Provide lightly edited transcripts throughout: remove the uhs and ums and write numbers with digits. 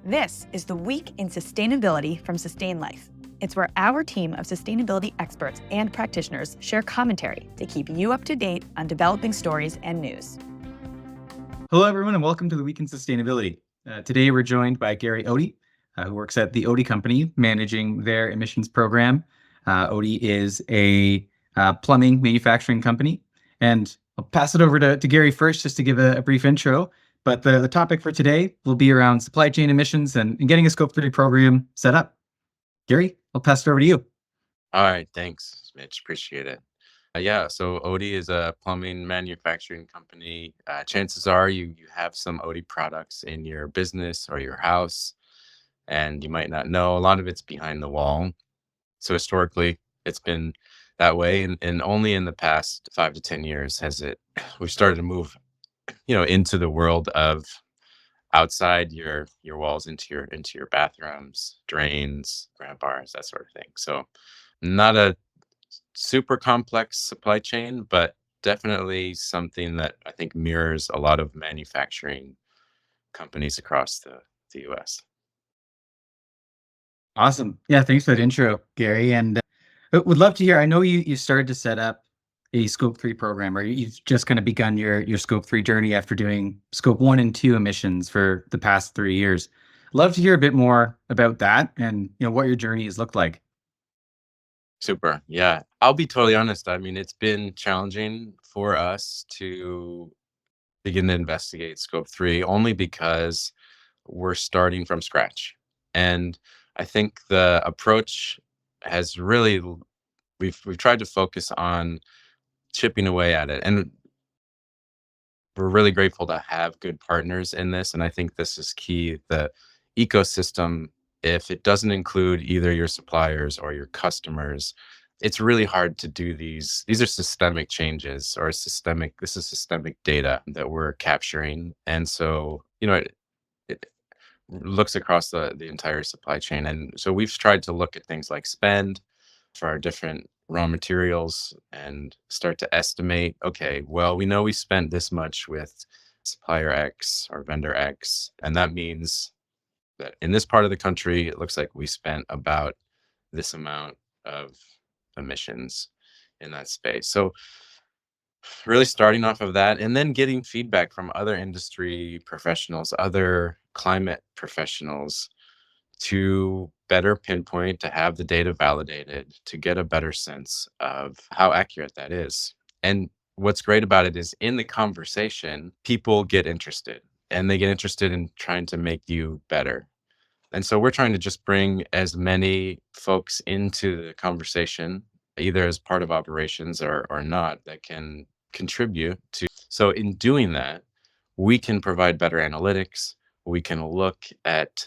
This is the Week in Sustainability from Sustain.Life. It's where our team of sustainability experts and practitioners share commentary to keep you up to date on developing stories and news. Hello, everyone, and welcome to the Week in Sustainability. Today, we're joined by Gehry Oatey, who works at the Oatey Company, managing their emissions program. Oatey is a plumbing manufacturing company, and I'll pass it over to Gehry first, just to give a brief intro. But the topic for today will be around supply chain emissions and getting a Scope 3 program set up. Gehry, I'll pass it over to you. All right, thanks, Mitch. Appreciate it. So Oatey is a plumbing manufacturing company. Chances are you have some Oatey products in your business or your house, and you might not know. A lot of it's behind the wall. So historically, it's been that way, and only in the past 5 to 10 years we've started to move, into the world of outside your walls into your bathrooms, drains, grab bars, that sort of thing. So not a super complex supply chain, but definitely something that I think mirrors a lot of manufacturing companies across the US. Awesome. Yeah, thanks for that intro, Gehry. And would love to hear. I know you started to set up a Scope 3 program, or you've just kind of begun your Scope 3 journey after doing Scope 1 and 2 emissions for the past 3 years. Love to hear a bit more about that and what your journey has looked like. Super. Yeah. I'll be totally honest. I mean, it's been challenging for us to begin to investigate Scope 3 only because we're starting from scratch. And I think the approach has really we've tried to focus on chipping away at it. And we're really grateful to have good partners in this. And I think this is key. The ecosystem, if it doesn't include either your suppliers or your customers, it's really hard to do these. These are systemic changes or this is systemic data that we're capturing. And so, it looks across the entire supply chain. And so we've tried to look at things like spend for our different raw materials and start to estimate, okay, well, we know we spent this much with supplier X or vendor X. And that means that in this part of the country, it looks like we spent about this amount of emissions in that space. So really starting off of that and then getting feedback from other industry professionals, other climate professionals to better pinpoint, to have the data validated, to get a better sense of how accurate that is. And what's great about it is in the conversation, people get interested and they get interested in trying to make you better. And so we're trying to just bring as many folks into the conversation, either as part of operations or not, that can contribute to. So in doing that, we can provide better analytics. We can look at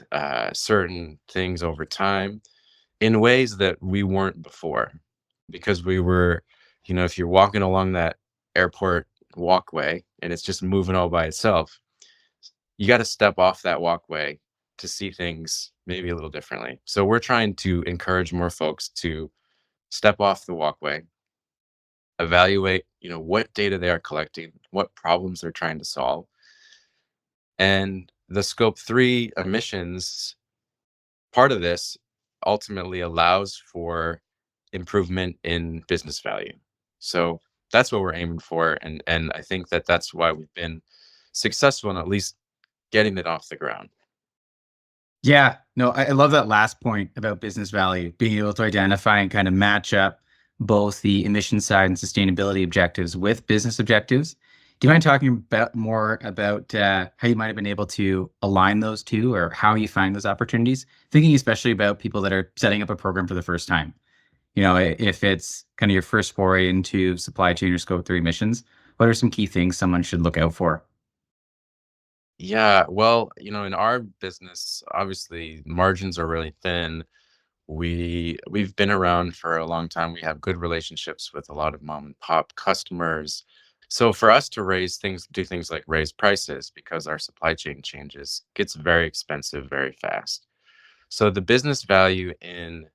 certain things over time in ways that we weren't before, because we were, if you're walking along that airport walkway and it's just moving all by itself, you got to step off that walkway to see things maybe a little differently. So we're trying to encourage more folks to step off the walkway, evaluate, what data they are collecting, what problems they're trying to solve. And the Scope 3 emissions part of this ultimately allows for improvement in business value. So that's what we're aiming for. And I think that that's why we've been successful in at least getting it off the ground. Yeah, no, I love that last point about business value, being able to identify and kind of match up both the emission side and sustainability objectives with business objectives. Do you mind talking more about how you might have been able to align those two, or how you find those opportunities? Thinking especially about people that are setting up a program for the first time. If it's kind of your first foray into supply chain or Scope 3 emissions, what are some key things someone should look out for? Yeah, well, in our business, obviously margins are really thin. We've been around for a long time. We have good relationships with a lot of mom and pop customers. So for us to do things like raise prices because our supply chain changes, gets very expensive very fast. So the business value in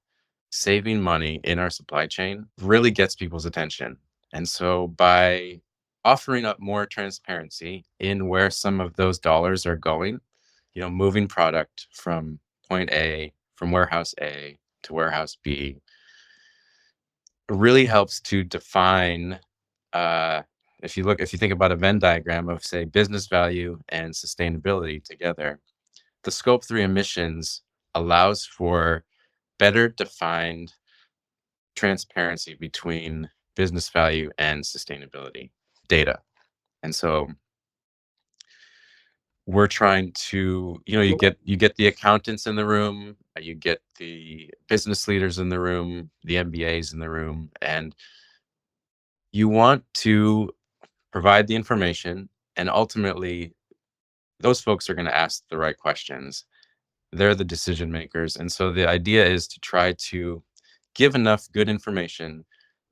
saving money in our supply chain really gets people's attention. And so by offering up more transparency in where some of those dollars are going, moving product from point A, from warehouse A to warehouse B, really helps to define, uh, if you think about a Venn diagram of, say, business value and sustainability together, the Scope 3 emissions allows for better defined transparency between business value and sustainability data. And so we're trying to, you get the accountants in the room, you get the business leaders in the room, the MBAs in the room, and you want to provide the information, and ultimately those folks are going to ask the right questions. They're the decision makers. And so the idea is to try to give enough good information,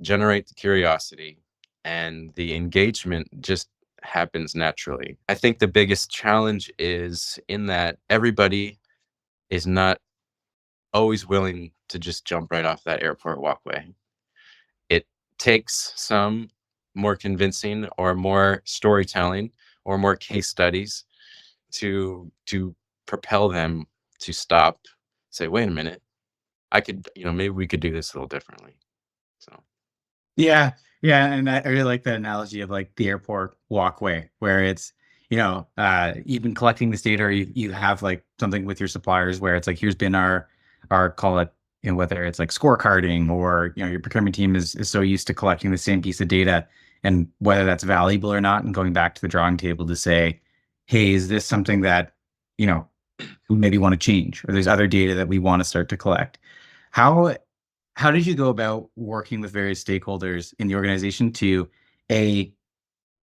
generate the curiosity, and the engagement just happens naturally. I think the biggest challenge is in that everybody is not always willing to just jump right off that airport walkway. It takes some more convincing or more storytelling or more case studies to propel them to stop, say, wait a minute, I could, maybe we could do this a little differently. So Yeah, yeah, and I really like that analogy of like the airport walkway, where it's even collecting this data, or you have like something with your suppliers where it's like here's been our call it, whether it's like scorecarding, or your procurement team is so used to collecting the same piece of data, and whether that's valuable or not, and going back to the drawing table to say, hey, is this something that you know we maybe want to change, or there's other data that we want to start to collect. How how did you go about working with various stakeholders in the organization to A,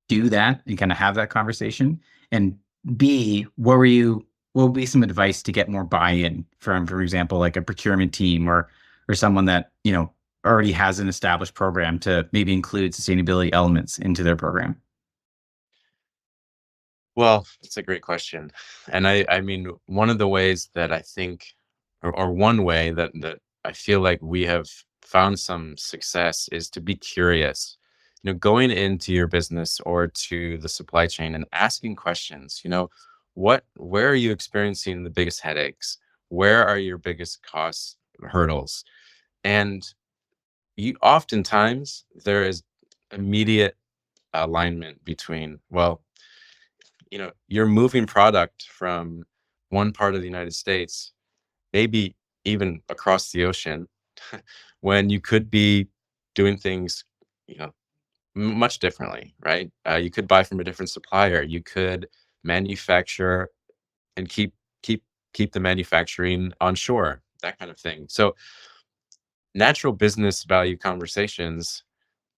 do that and kind of have that conversation? And B, what would be some advice to get more buy-in from, for example, like a procurement team, or someone that, already has an established program to maybe include sustainability elements into their program? well, it's a great question. And I mean, one of the ways that I think, or one way that I feel like we have found some success is to be curious. Going into your business or to the supply chain and asking questions. Where are you experiencing the biggest headaches? Where are your biggest cost hurdles? And you oftentimes there is immediate alignment between, well, you're moving product from one part of the United States, maybe even across the ocean, when you could be doing things, you know, much differently, right? You could buy from a different supplier. You could manufacture and keep keep the manufacturing on shore, that kind of thing. So natural business value conversations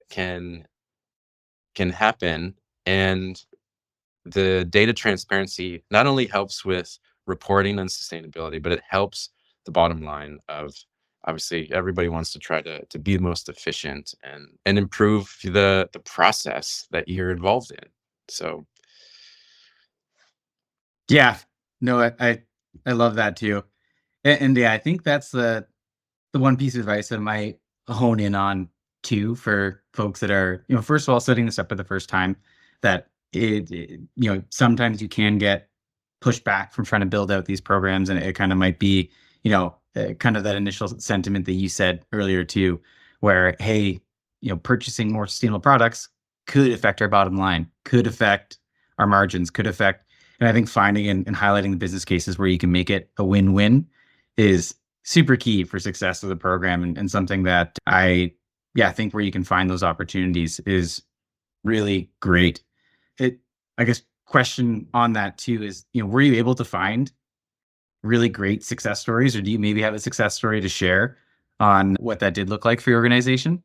can happen, and the data transparency not only helps with reporting and sustainability, but it helps the bottom line of, obviously everybody wants to try to be the most efficient and improve the process that you're involved in. So Yeah, no, I love that too. And yeah, I think that's the one piece of advice that I might hone in on too, for folks that are, first of all, setting this up for the first time, that sometimes you can get pushback from trying to build out these programs. And it kind of might be, kind of that initial sentiment that you said earlier too, where, hey, purchasing more sustainable products could affect our bottom line, could affect our margins, could affect, and I think finding and highlighting the business cases where you can make it a win-win is super key for success of the program, and something that I think where you can find those opportunities is really great. It, I guess, question on that too is, were you able to find really great success stories, or do you maybe have a success story to share on what that did look like for your organization?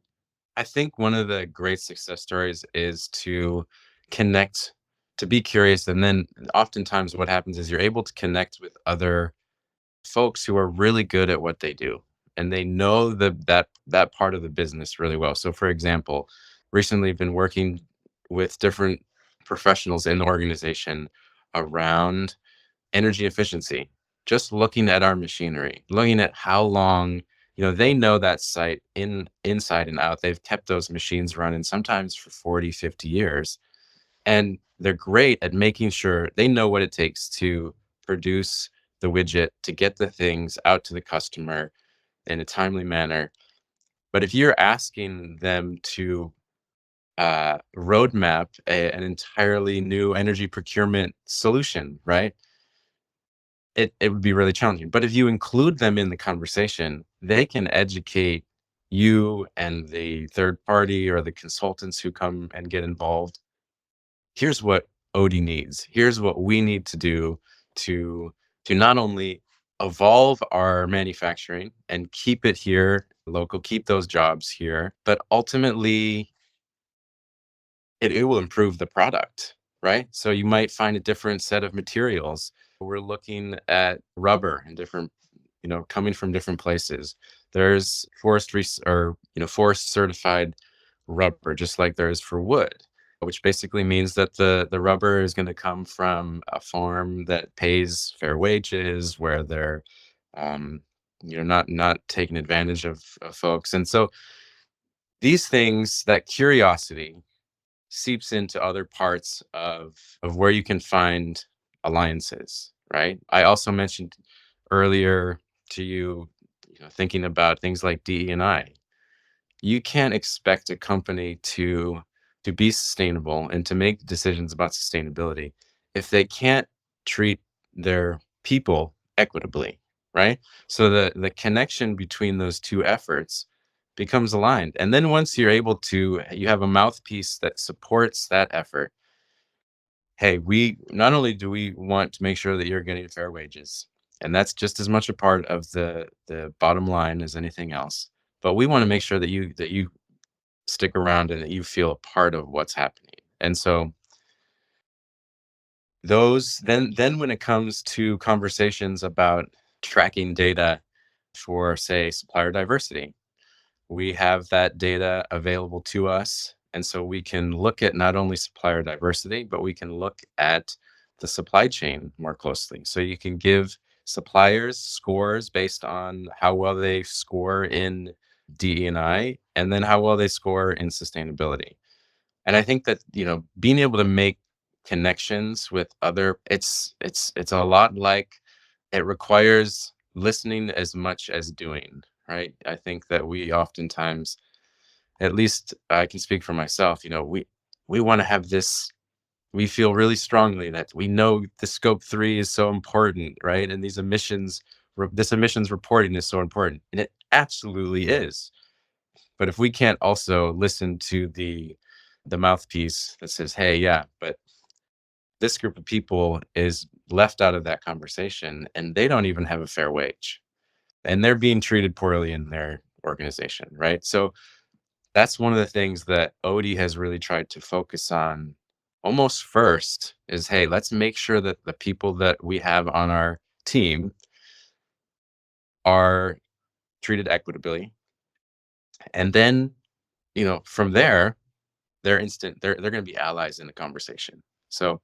I think one of the great success stories is to connect, to be curious, and then oftentimes what happens is you're able to connect with other folks who are really good at what they do, and they know that part of the business really well. So for example, recently I've been working with different professionals in the organization around energy efficiency, just looking at our machinery, looking at how long, they know that site inside and out. They've kept those machines running sometimes for 40, 50 years, and they're great at making sure they know what it takes to produce the widget, to get the things out to the customer in a timely manner. But if you're asking them to roadmap an entirely new energy procurement solution, right? It would be really challenging. But if you include them in the conversation, they can educate you and the third party or the consultants who come and get involved. Here's what Odie needs. Here's what we need to do to not only evolve our manufacturing and keep it here local, keep those jobs here, but ultimately it will improve the product, right? So you might find a different set of materials. We're looking at rubber and different, coming from different places. There's forest certified rubber, just like there is for wood, which basically means that the rubber is going to come from a farm that pays fair wages, where they're, um, not taking advantage of folks. And so these things, that curiosity seeps into other parts of where you can find alliances, right? I also mentioned earlier to you, thinking about things like DE&I. You can't expect a company to be sustainable and to make decisions about sustainability if they can't treat their people equitably, right? So the connection between those two efforts becomes aligned. And then once you have a mouthpiece that supports that effort. Hey, we not only do we want to make sure that you're getting fair wages, and that's just as much a part of the bottom line as anything else, but we want to make sure that you stick around and that you feel a part of what's happening. And so those then when it comes to conversations about tracking data for, say, supplier diversity, we have that data available to us. And so we can look at not only supplier diversity, but we can look at the supply chain more closely. So you can give suppliers scores based on how well they score in DE&I, and then how well they score in sustainability. And I think that, being able to make connections with other, it's a lot like, it requires listening as much as doing, right? I think that we oftentimes, at least I can speak for myself, we want to have this, we feel really strongly that we know the scope 3 is so important, right? And this emissions reporting is so important, and it absolutely is. But if we can't also listen to the mouthpiece that says, hey, yeah, but this group of people is left out of that conversation and they don't even have a fair wage and they're being treated poorly in their organization, right? So that's one of the things that Odie has really tried to focus on almost first is, hey, let's make sure that the people that we have on our team are treated equitably. And then, from there, they're going to be allies in the conversation. So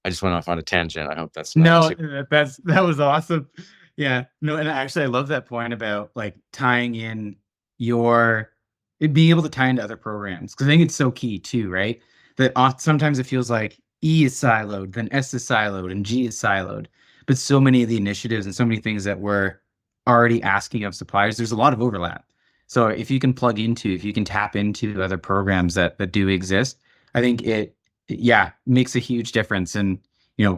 I just went off on a tangent. I hope that's not No, too. that was awesome. Yeah. No, and actually I love that point about like tying in your being able to tie into other programs, because I think it's so key too, right? That sometimes it feels like E is siloed, then S is siloed, and G is siloed. But so many of the initiatives and so many things that we're already asking of suppliers, there's a lot of overlap. So if you can tap into other programs that do exist, I think yeah, makes a huge difference. And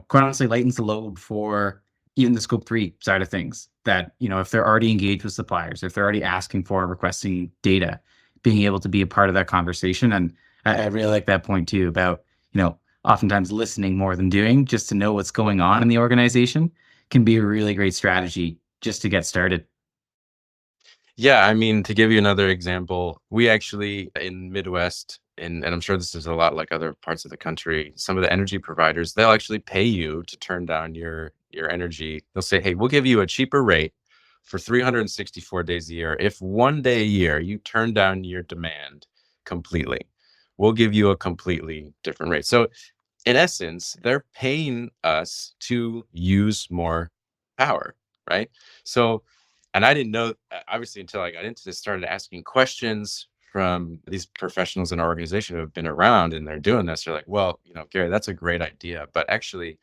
quite honestly, lightens the load for even the scope 3 side of things. That, if they're already engaged with suppliers, if they're already asking for and requesting data, being able to be a part of that conversation. And I really like that point too about, oftentimes listening more than doing, just to know what's going on in the organization can be a really great strategy just to get started. Yeah, I mean, to give you another example, we actually in Midwest, and I'm sure this is a lot like other parts of the country, some of the energy providers, they'll actually pay you to turn down your energy. They'll say, hey, we'll give you a cheaper rate for 364 days a year. If one day a year you turn down your demand completely, we'll give you a completely different rate. So in essence, they're paying us to use more power, right? So, and I didn't know, obviously, until I got into this, started asking questions from these professionals in our organization who have been around and they're doing this. They're like, well, Gary, that's a great idea. But actually,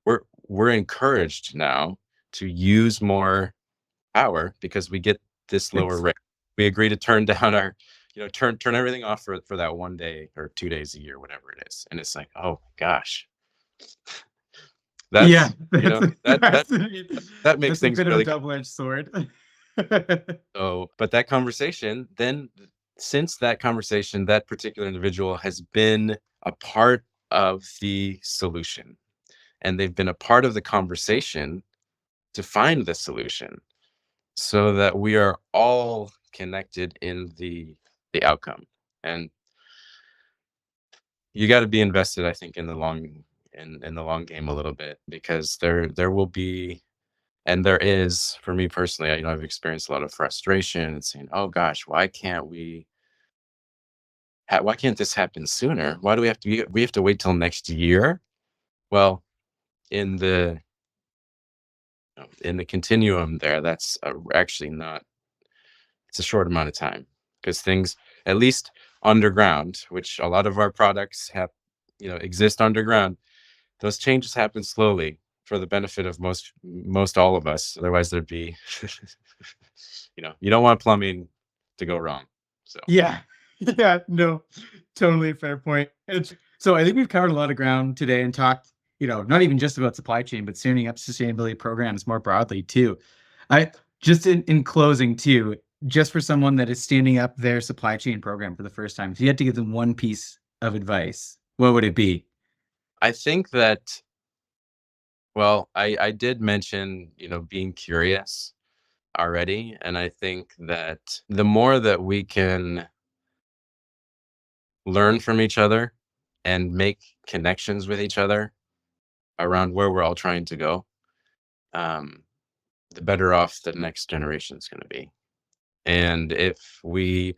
we're encouraged now to use more power because we get this lower It's rate. We agree to turn down our, turn everything off for that 1 day or 2 days a year, whatever it is. And it's like, oh gosh, yeah, that's that makes that's a things bit of a really double-edged sword. so. But that conversation, then since that conversation, that particular individual has been a part of the solution, and they've been a part of the conversation to find the solution, so that we are all connected in the outcome. And you got to be invested, I think, in the long game a little bit, because there will be, and there is, for me personally, I've experienced a lot of frustration and saying, oh gosh, why can't this happen sooner? Why do we have to wait till next year? Well, in the in the continuum there, that's actually not, it's a short amount of time, because things, at least underground, which a lot of our products have, exist underground, those changes happen slowly for the benefit of most all of us. Otherwise, there'd be, you don't want plumbing to go wrong. So Yeah. Yeah, no, totally a fair point. So I think we've covered a lot of ground today and talked, not even just about supply chain, but standing up sustainability programs more broadly too. I just in closing too, just for someone that is standing up their supply chain program for the first time, if you had to give them one piece of advice, what would it be? I think that, well, I did mention, being curious already. And I think that the more that we can learn from each other and make connections with each other around where we're all trying to go, um, the better off the next generation is going to be. And if we're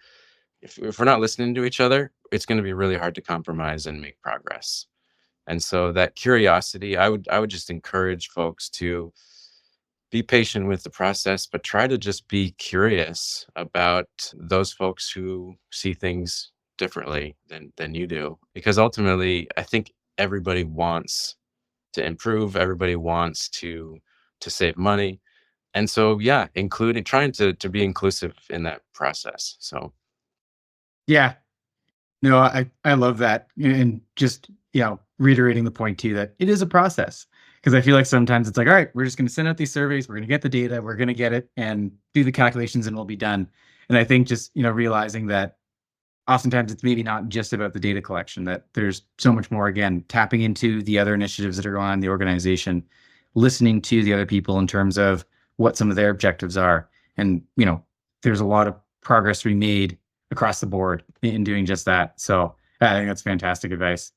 not listening to each other, it's going to be really hard to compromise and make progress. And so that curiosity, I would just encourage folks to be patient with the process, but try to just be curious about those folks who see things differently than you do. Because ultimately, I think everybody wants to improve, everybody wants to save money. And so yeah, including trying to be inclusive in that process. So Yeah, no, I love that. And just, reiterating the point too, that it is a process. Because I feel like sometimes it's like, all right, we're just going to send out these surveys, we're going to get the data, we're going to get it and do the calculations and we'll be done. And I think just, realizing that oftentimes it's maybe not just about the data collection, that there's so much more, again, tapping into the other initiatives that are going on in the organization, listening to the other people in terms of what some of their objectives are. And, there's a lot of progress to be made across the board in doing just that. So I think that's fantastic advice.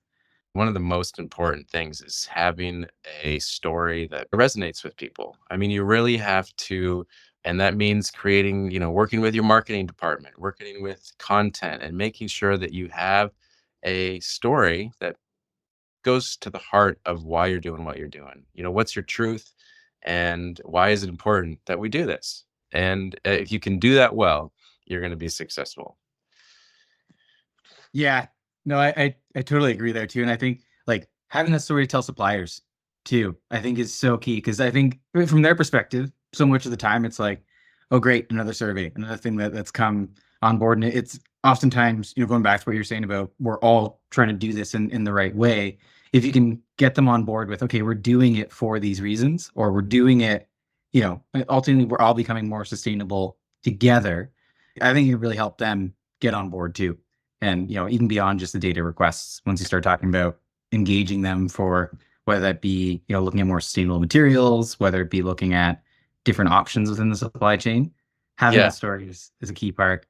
one of the most important things is having a story that resonates with people. I mean, you really have to, and that means creating, working with your marketing department, working with content, and making sure that you have a story that goes to the heart of why you're doing what you're doing. What's your truth, and why is it important that we do this? And if you can do that well, you're going to be successful. Yeah. No, I totally agree there too. And I think like having a story to tell suppliers too, I think is so key. Cause I think from their perspective, so much of the time it's like, oh great, another survey, another thing that's come on board. And it's oftentimes, going back to what you're saying about we're all trying to do this in the right way. If you can get them on board with, okay, we're doing it for these reasons, or we're doing it, ultimately we're all becoming more sustainable together. I think it really helped them get on board too. And, even beyond just the data requests, once you start talking about engaging them for whether that be, looking at more sustainable materials, whether it be looking at different options within the supply chain, having Yeah, that story is a key part.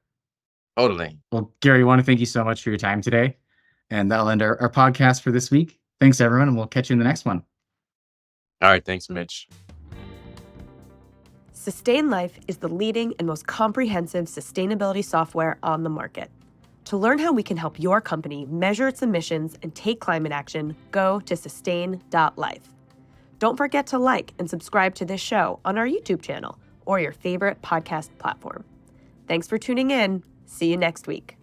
totally. Well, Gary, I want to thank you so much for your time today. And that'll end our podcast for this week. Thanks, everyone, and we'll catch you in the next one. All right. Thanks, Mitch. Sustain.Life is the leading and most comprehensive sustainability software on the market. To learn how we can help your company measure its emissions and take climate action, go to Sustain.Life. Don't forget to like and subscribe to this show on our YouTube channel or your favorite podcast platform. Thanks for tuning in. See you next week.